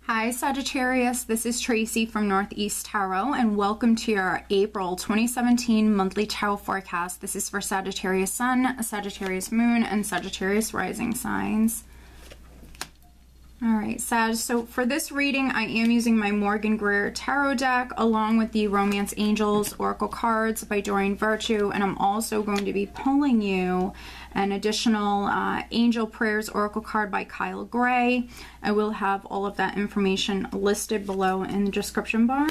Hi Sagittarius, this is Tracy from Northeast Tarot and welcome to your April 2017 monthly tarot forecast. This is for Sagittarius Sun, Sagittarius Moon, and Sagittarius Rising signs. Alright, Sag, so for this reading I am using my Morgan Greer Tarot deck along with the Romance Angels Oracle cards by Doreen Virtue, and I'm also going to be pulling you an additional Angel Prayers Oracle card by Kyle Gray. I will have all of that information listed below in the description bar.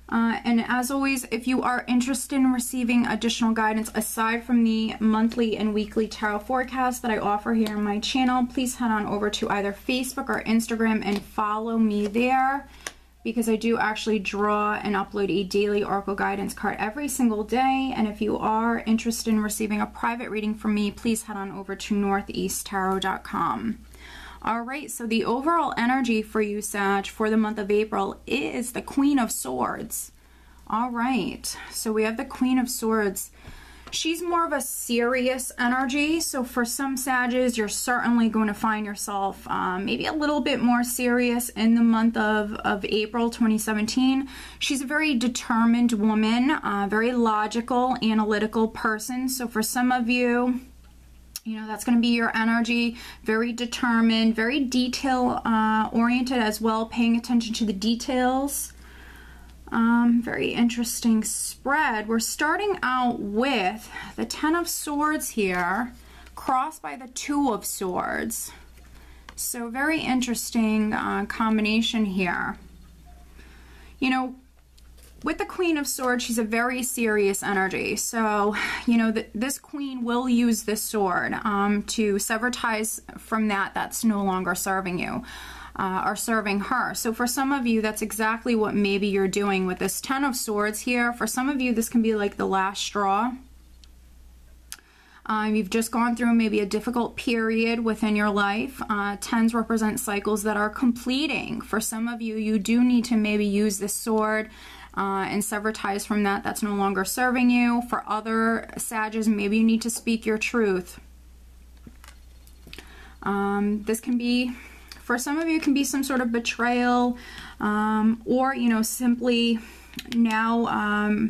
And as always, if you are interested in receiving additional guidance aside from the monthly and weekly tarot forecast that I offer here on my channel, please head on over to either Facebook or Instagram and follow me there, because I do actually draw and upload a daily Oracle guidance card every single day. And if you are interested in receiving a private reading from me, please head on over to northeasttarot.com. Alright, so the overall energy for you, Sag, for the month of April is the Queen of Swords. Alright, so we have the Queen of Swords. She's more of a serious energy, so for some Sages, you're certainly going to find yourself maybe a little bit more serious in the month of April 2017. She's a very determined woman, very logical, analytical person, so for some of you, that's going to be your energy, very determined, very detail oriented as well, paying attention to the details. Very interesting spread. We're starting out with the Ten of Swords here, crossed by the Two of Swords. So very interesting combination here. With the Queen of Swords, she's a very serious energy. So, this queen will use this sword to sever ties from that's no longer serving you or serving her. So for some of you, that's exactly what maybe you're doing with this Ten of Swords here. For some of you, this can be like the last straw. You've just gone through maybe a difficult period within your life. Tens represent cycles that are completing. For some of you, you do need to maybe use this sword and sever ties from that's no longer serving you. For other Sages, maybe you need to speak your truth. This can be, for some of you, it can be some sort of betrayal, or, simply now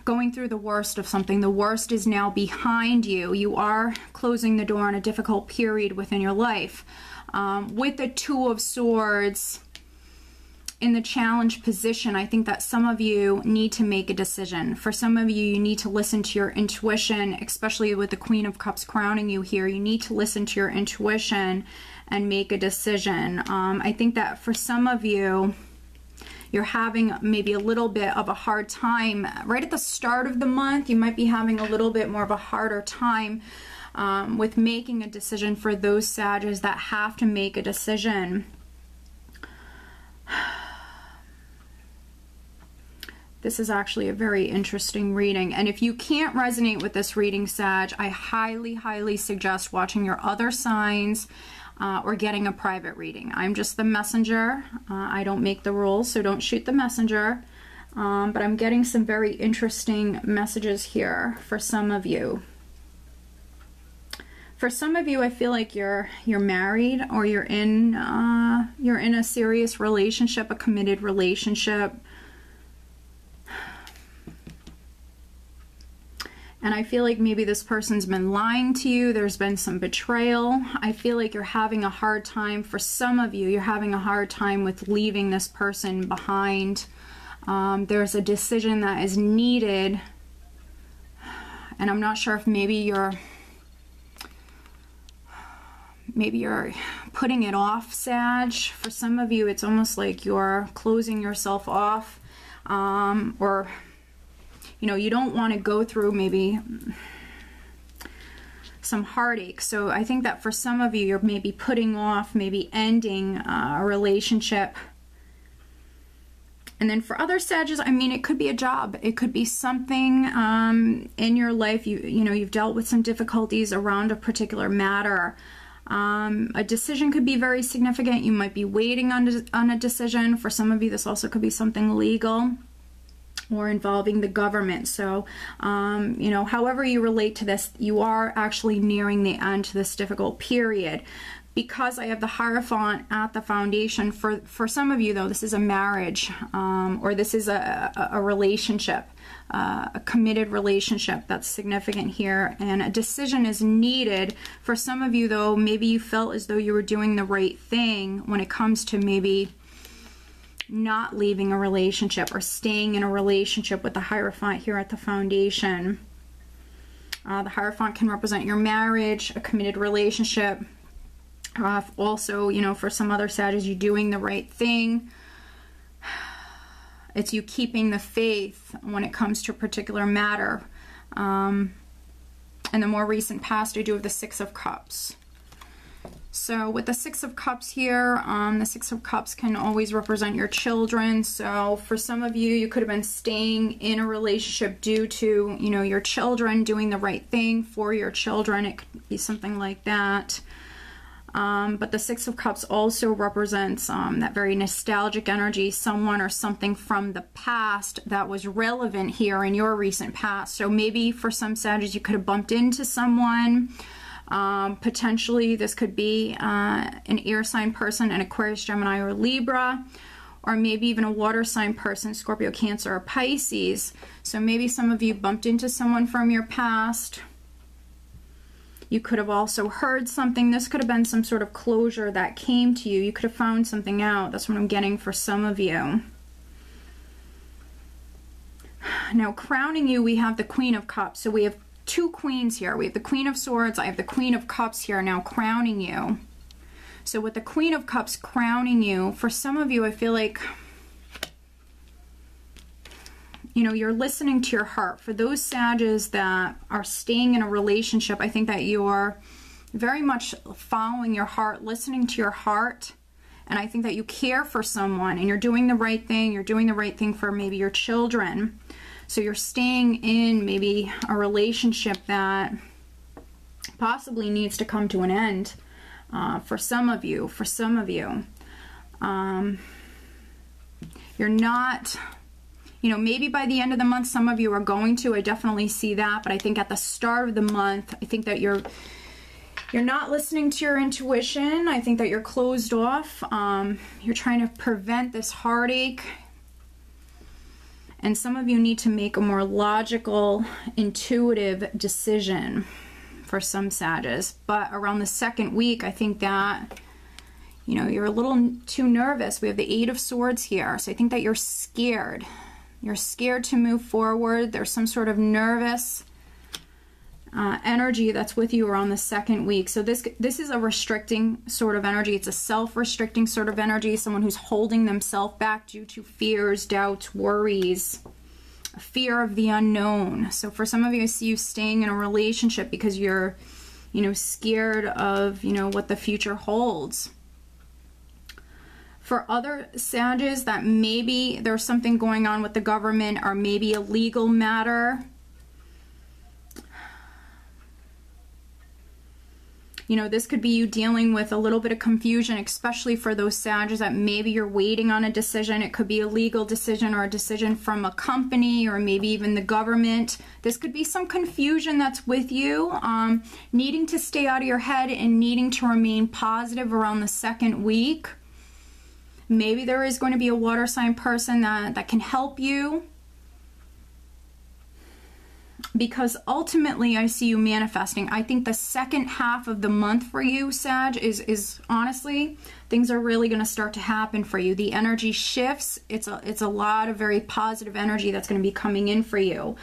going through the worst of something. The worst is now behind you. You are closing the door on a difficult period within your life. With the Two of Swords in the challenge position, I think that some of you need to make a decision. For some of you, you need to listen to your intuition, especially with the Queen of Cups crowning you here. You need to listen to your intuition and make a decision. I think that for some of you, you're having maybe a little bit of a hard time. Right at the start of the month, you might be having a little bit more of a harder time with making a decision for those Sages that have to make a decision. This is actually a very interesting reading. And if you can't resonate with this reading, Sag, I highly, highly suggest watching your other signs or getting a private reading. I'm just the messenger. I don't make the rules, so don't shoot the messenger. But I'm getting some very interesting messages here for some of you. For some of you, I feel like you're married, or you're in a serious relationship, a committed relationship. And I feel like maybe this person's been lying to you. There's been some betrayal. I feel like you're having a hard time. For some of you, you're having a hard time with leaving this person behind. There's a decision that is needed. And I'm not sure if maybe you're putting it off, Sag. For some of you, it's almost like you're closing yourself off, or you don't want to go through maybe some heartache. So I think that for some of you, you're maybe putting off, maybe ending a relationship. And then for other Sages, I mean, it could be a job. It could be something in your life. You've dealt with some difficulties around a particular matter. A decision could be very significant. You might be waiting on a decision. For some of you, this also could be something legal. or involving the government. So, you know, however you relate to this, you are actually nearing the end to this difficult period. Because I have the Hierophant at the foundation, for some of you though, this is a marriage, or this is a relationship, a committed relationship that's significant here, and a decision is needed. For some of you though, maybe you felt as though you were doing the right thing when it comes to maybe not leaving a relationship or staying in a relationship with the Hierophant here at the foundation. The Hierophant can represent your marriage, a committed relationship. Also, you know, for some other Sagittarius, you doing the right thing. It's you keeping the faith when it comes to a particular matter. In the more recent past, I do have the Six of Cups. So with the Six of Cups here, the Six of Cups can always represent your children. So for some of you, you could have been staying in a relationship due to, you know, your children, doing the right thing for your children. It could be something like that. But the Six of Cups also represents that very nostalgic energy, someone or something from the past that was relevant here in your recent past. So maybe for some Sagittarius, you could have bumped into someone. Potentially this could be an air sign person, an Aquarius, Gemini, or Libra, or maybe even a water sign person, Scorpio, Cancer, or Pisces. So maybe some of you bumped into someone from your past. You could have also heard something. This could have been some sort of closure that came to you. You could have found something out. That's what I'm getting for some of you. Now, crowning you, we have the Queen of Cups. So we have two queens here. We have the Queen of Swords. I have the Queen of Cups here now crowning you. So with the Queen of Cups crowning you, for some of you, I feel like, you know, you're listening to your heart. For those Sagittarius that are staying in a relationship, I think that you're very much following your heart, listening to your heart. And I think that you care for someone and you're doing the right thing. You're doing the right thing for maybe your children. So you're staying in maybe a relationship that possibly needs to come to an end for some of you. You're not... You know, maybe by the end of the month, some of you are going to. I definitely see that. But I think at the start of the month, I think that you're not listening to your intuition. I think that you're closed off. You're trying to prevent this heartache. And some of you need to make a more logical, intuitive decision for some Sagittarius. But around the second week, I think that, you know, you're a little too nervous. We have the Eight of Swords here. So I think that you're scared. You're scared to move forward. There's some sort of nervous energy that's with you around the second week. So this is a restricting sort of energy. It's a self-restricting sort of energy. Someone who's holding themselves back due to fears, doubts, worries, fear of the unknown. So for some of you, I see you staying in a relationship because you're, you know, scared of, you know, what the future holds. For other Sagittarius that maybe there's something going on with the government or maybe a legal matter. You know, this could be you dealing with a little bit of confusion, especially for those Sagittarius that maybe you're waiting on a decision. It could be a legal decision or a decision from a company or maybe even the government. This could be some confusion that's with you, needing to stay out of your head and needing to remain positive around the second week. Maybe there is going to be a water sign person that can help you. Because ultimately I see you manifesting. I think the second half of the month for you, Sag, is honestly, things are really going to start to happen for you. The energy shifts. It's a lot of very positive energy that's going to be coming in for you.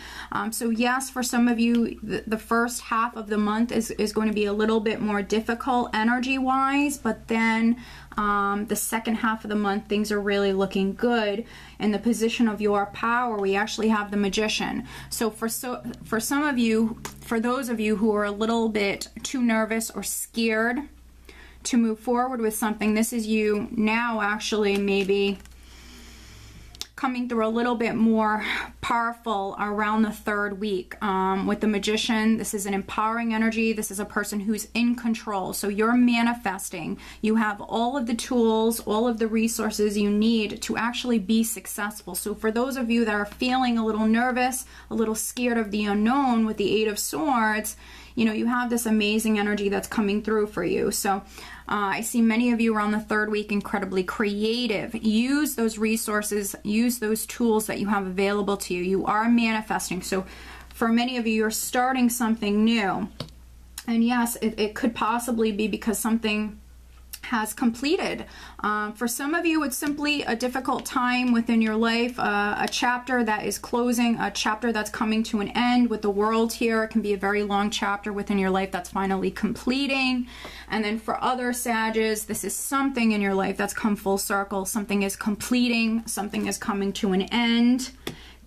So yes, for some of you, the first half of the month is going to be a little bit more difficult energy-wise, but then the second half of the month, things are really looking good. In the position of your power, we actually have the Magician. So for some of you, for those of you who are a little bit too nervous or scared to move forward with something, this is you now actually maybe coming through a little bit more powerful around the third week. With the Magician, this is an empowering energy. This is a person who's in control. So you're manifesting. You have all of the tools, all of the resources you need to actually be successful. So for those of you that are feeling a little nervous, a little scared of the unknown with the Eight of Swords, you know, you have this amazing energy that's coming through for you. So I see many of you around the third week incredibly creative. Use those resources, use those tools that you have available to you. You are manifesting. So for many of you, you're starting something new. And yes, it could possibly be because something has completed. For some of you, it's simply a difficult time within your life, a chapter that is closing, a chapter that's coming to an end. With the World here, it can be a very long chapter within your life that's finally completing. And then for other Sages, this is something in your life that's come full circle. Something is completing, something is coming to an end.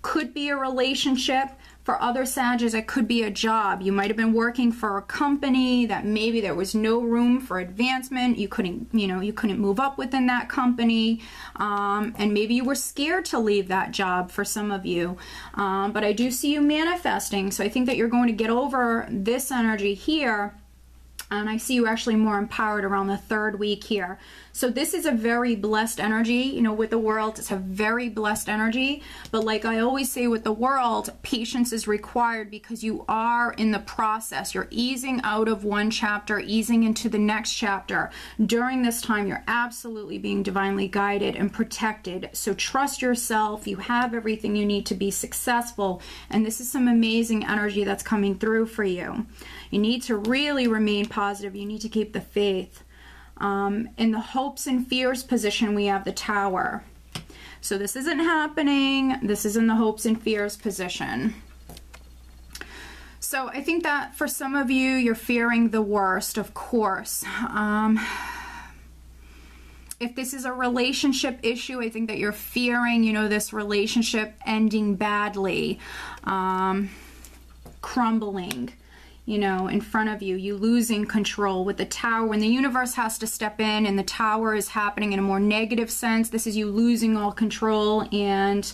Could be a relationship. For other Sages, it could be a job. You might have been working for a company that maybe there was no room for advancement. You couldn't, you know, you couldn't move up within that company. And maybe you were scared to leave that job for some of you. But I do see you manifesting. So I think that you're going to get over this energy here. And I see you actually more empowered around the third week here. So this is a very blessed energy. You know, with the World, it's a very blessed energy. But like I always say with the World, patience is required because you are in the process. You're easing out of one chapter, easing into the next chapter. During this time, you're absolutely being divinely guided and protected. So trust yourself. You have everything you need to be successful. And this is some amazing energy that's coming through for you. You need to really remain positive. You need to keep the faith. In the hopes and fears position, we have the Tower. So this isn't happening. This is in the hopes and fears position. So I think that for some of you, you're fearing the worst, of course. If this is a relationship issue, I think that you're fearing, you know, this relationship ending badly, crumbling, you know, in front of you, you losing control. With the Tower, when the universe has to step in and the Tower is happening in a more negative sense, this is you losing all control and,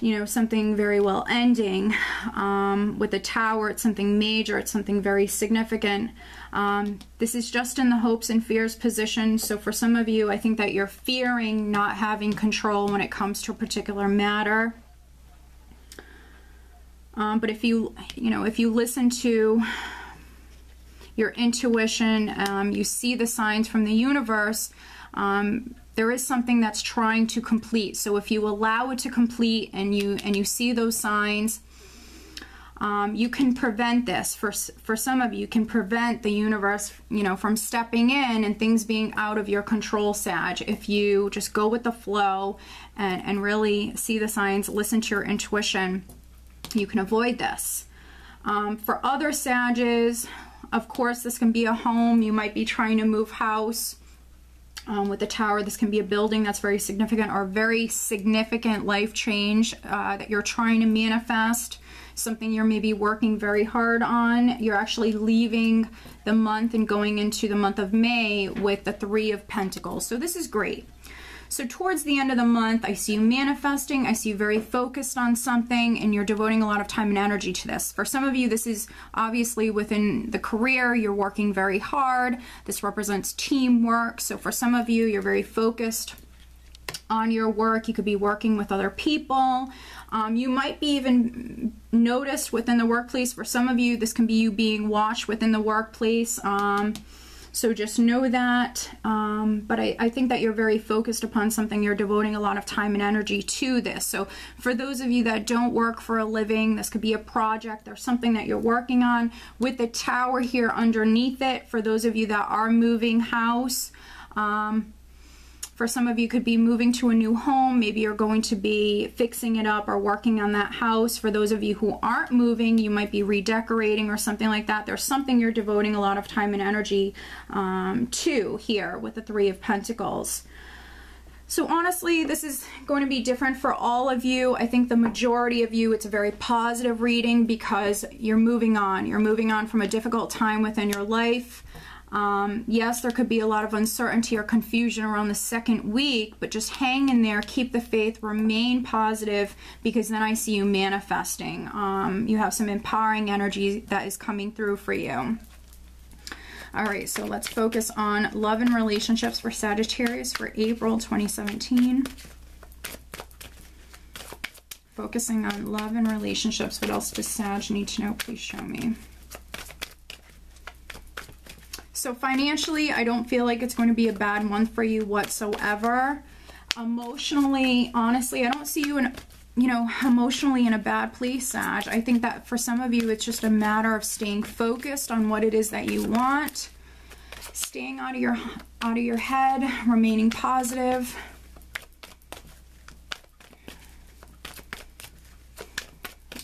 you know, something very well ending. With the Tower, it's something major, it's something very significant. This is just in the hopes and fears position. So for some of you, I think that you're fearing not having control when it comes to a particular matter. But if you listen to your intuition, you see the signs from the universe, there is something that's trying to complete. So if you allow it to complete and you see those signs, you can prevent this. For some of you, you can prevent the universe, you know, from stepping in and things being out of your control, Sag. If you just go with the flow and really see the signs, listen to your intuition, you can avoid this. For other Sages, of course, this can be a home. You might be trying to move house. With the Tower, this can be a building that's very significant or a very significant life change that you're trying to manifest. Something you're maybe working very hard on. You're actually leaving the month and going into the month of May with the Three of Pentacles. So this is great. So towards the end of the month, I see you manifesting. I see you very focused on something and you're devoting a lot of time and energy to this. For some of you, this is obviously within the career. You're working very hard. This represents teamwork. So for some of you, you're very focused on your work. You could be working with other people. You might be even noticed within the workplace. For some of you, this can be you being watched within the workplace. So just know that. But I think that you're very focused upon something. You're devoting a lot of time and energy to this. So for those of you that don't work for a living, this could be a project or something that you're working on. With the Tower here underneath it, for those of you that are moving house, for some of you could be moving to a new home. Maybe you're going to be fixing it up or working on that house. For those of you who aren't moving, you might be redecorating or something like that. There's something you're devoting a lot of time and energy to here with the Three of Pentacles. So honestly, this is going to be different for all of you. I think the majority of you, it's a very positive reading because you're moving on. You're moving on from a difficult time within your life. Yes, there could be a lot of uncertainty or confusion around the second week, but just hang in there, keep the faith, remain positive, because then I see you manifesting. You have some empowering energy that is coming through for you. All right, so let's focus on love and relationships for Sagittarius for April 2017. Focusing on love and relationships. What else does Sag need to know? Please show me. So financially, I don't feel like it's going to be a bad month for you whatsoever. Emotionally, honestly, I don't see you in, emotionally in a bad place, Sag. I think that for some of you, it's just a matter of staying focused on what it is that you want, staying out of your head, remaining positive.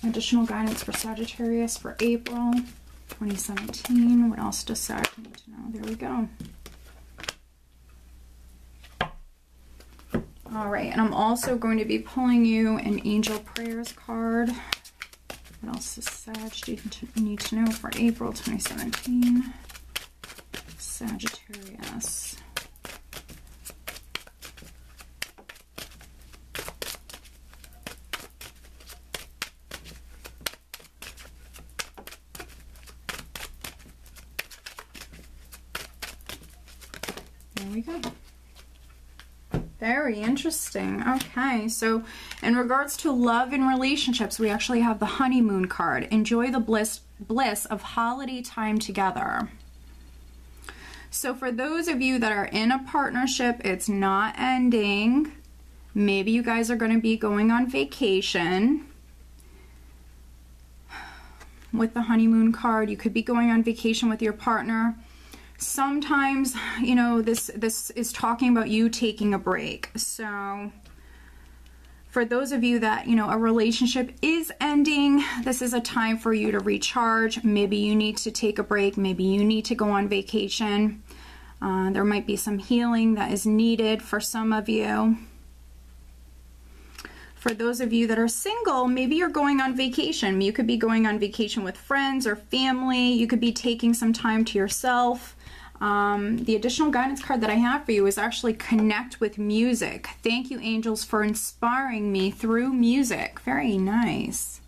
Additional guidance for Sagittarius for April 2017. What else does Sag need to know? There we go. All right, and I'm also going to be pulling you an Angel Prayers card. What else does Sag need to know for April 2017? Sagittarius. There we go. Very interesting. Okay, so in regards to love and relationships, we actually have the honeymoon card. Enjoy the bliss of holiday time together. So for those of you that are in a partnership, it's not ending. Maybe you guys are going to be going on vacation. With the honeymoon card, you could be going on vacation with your partner. Sometimes, this is talking about you taking a break. So for those of you that, a relationship is ending, this is a time for you to recharge. Maybe you need to take a break. Maybe you need to go on vacation. There might be some healing that is needed for some of you. For those of you that are single, maybe you're going on vacation. You could be going on vacation with friends or family. You could be taking some time to yourself. The additional guidance card that I have for you is actually connect with music. Thank you, angels, for inspiring me through music. Very nice.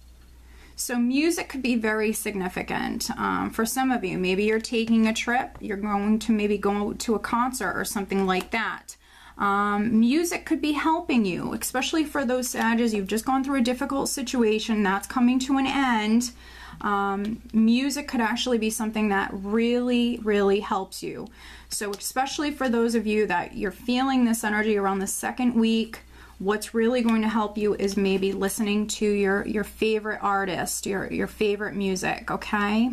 So music could be very significant for some of you. Maybe you're taking a trip. You're going to maybe go to a concert or something like that. Music could be helping you, especially for those Sagittarius. You've just gone through a difficult situation that's coming to an end. Music could actually be something that really, really helps you. So especially for those of you that you're feeling this energy around the second week, what's really going to help you is maybe listening to your favorite artist, your favorite music, okay?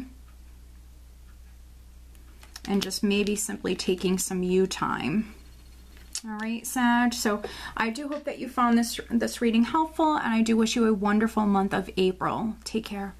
And just maybe simply taking some you time. All right, Sag. So I do hope that you found this reading helpful, and I do wish you a wonderful month of April. Take care.